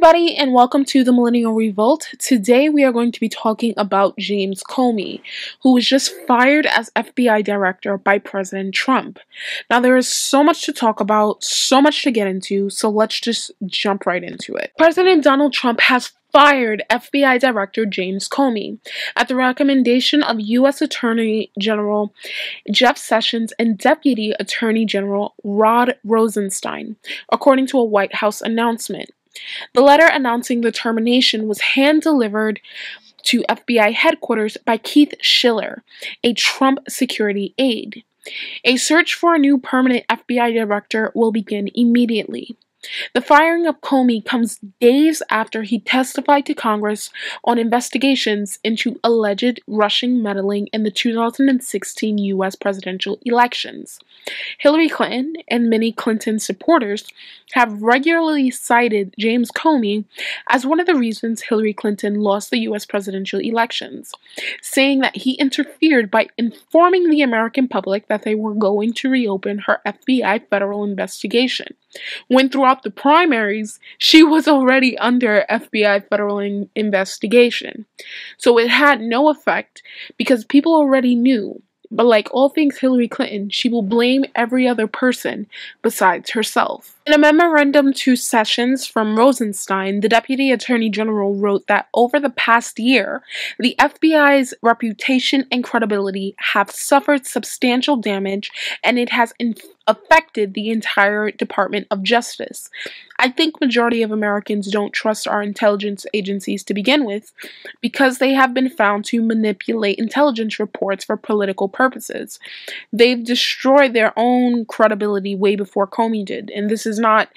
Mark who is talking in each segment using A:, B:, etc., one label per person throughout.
A: everybody, and welcome to the Millennial Revolt. Today we are going to be talking about James Comey, who was just fired as FBI Director by President Trump. Now there is so much to talk about, so much to get into, so let's just jump right into it. President Donald Trump has fired FBI Director James Comey at the recommendation of U.S. Attorney General Jeff Sessions and Deputy Attorney General Rod Rosenstein, according to a White House announcement. The letter announcing the termination was hand-delivered to FBI headquarters by Keith Schiller, a Trump security aide. A search for a new permanent FBI director will begin immediately. The firing of Comey comes days after he testified to Congress on investigations into alleged Russian meddling in the 2016 U.S. presidential elections. Hillary Clinton and many Clinton supporters have regularly cited James Comey as one of the reasons Hillary Clinton lost the U.S. presidential elections, saying that he interfered by informing the American public that they were going to reopen her FBI federal investigation, when throughout the primaries, she was already under FBI federal investigation. So it had no effect because people already knew. But like all things Hillary Clinton, she will blame every other person besides herself. In a memorandum to Sessions from Rosenstein, the Deputy Attorney General wrote that over the past year, the FBI's reputation and credibility have suffered substantial damage, and it has affected the entire Department of Justice. I think majority of Americans don't trust our intelligence agencies to begin with because they have been found to manipulate intelligence reports for political purposes. They've destroyed their own credibility way before Comey did, and this is not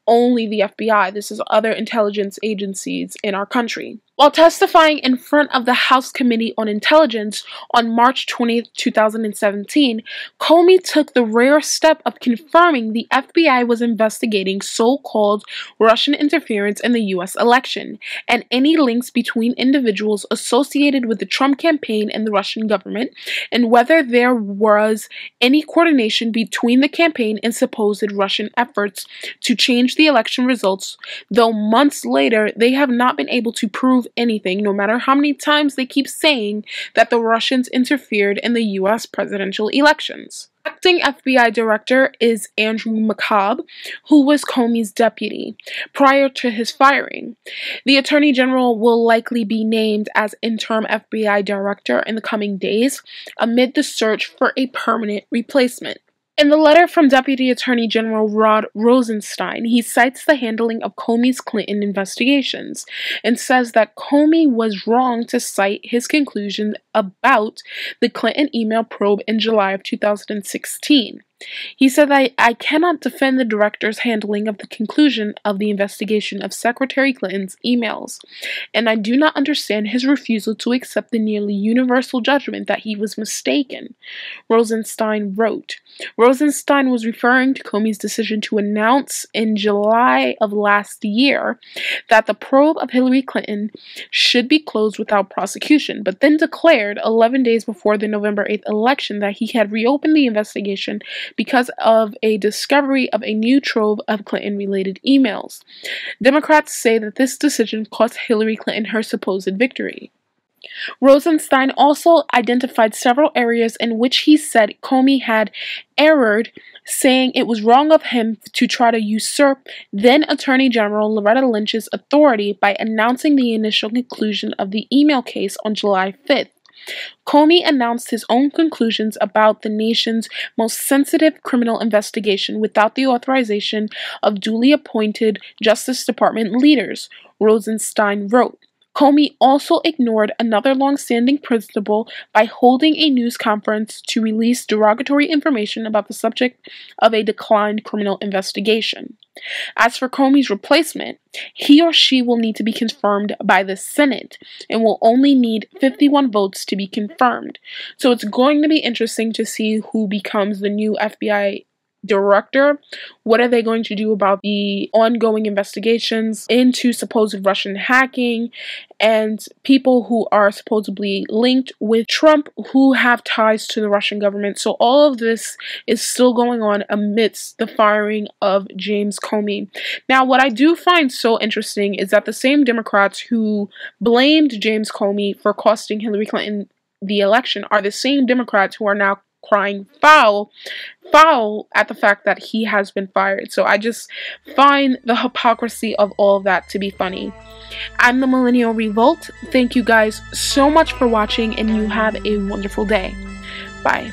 A: only the FBI, this is other intelligence agencies in our country. While testifying in front of the House Committee on Intelligence on March 20, 2017, Comey took the rare step of confirming the FBI was investigating so-called Russian interference in the U.S. election and any links between individuals associated with the Trump campaign and the Russian government, and whether there was any coordination between the campaign and supposed Russian efforts to change the election results, though months later they have not been able to prove anything, no matter how many times they keep saying that the Russians interfered in the U.S. presidential elections. Acting FBI Director is Andrew McCabe, who was Comey's deputy prior to his firing. The Attorney General will likely be named as interim FBI Director in the coming days amid the search for a permanent replacement. In the letter from Deputy Attorney General Rod Rosenstein, he cites the handling of Comey's Clinton investigations and says that Comey was wrong to cite his conclusion about the Clinton email probe in July of 2016. He said that I cannot defend the director's handling of the conclusion of the investigation of Secretary Clinton's emails, and I do not understand his refusal to accept the nearly universal judgment that he was mistaken, Rosenstein wrote. Rosenstein was referring to Comey's decision to announce in July of last year that the probe of Hillary Clinton should be closed without prosecution, but then declared 11 days before the November 8th election that he had reopened the investigation because of a discovery of a new trove of Clinton-related emails. Democrats say that this decision cost Hillary Clinton her supposed victory. Rosenstein also identified several areas in which he said Comey had erred, saying it was wrong of him to try to usurp then Attorney General Loretta Lynch's authority by announcing the initial conclusion of the email case on July 5th. Comey announced his own conclusions about the nation's most sensitive criminal investigation without the authorization of duly appointed Justice Department leaders, Rosenstein wrote. Comey also ignored another long-standing principle by holding a news conference to release derogatory information about the subject of a declined criminal investigation. As for Comey's replacement, he or she will need to be confirmed by the Senate and will only need 51 votes to be confirmed. So it's going to be interesting to see who becomes the new FBI director? What are they going to do about the ongoing investigations into supposed Russian hacking and people who are supposedly linked with Trump who have ties to the Russian government? So all of this is still going on amidst the firing of James Comey. Now, what I do find so interesting is that the same Democrats who blamed James Comey for costing Hillary Clinton the election are the same Democrats who are now crying foul at the fact that he has been fired. So I just find the hypocrisy of all of that to be funny. I'm the Millennial Revolt. Thank you guys so much for watching, and you have a wonderful day. Bye.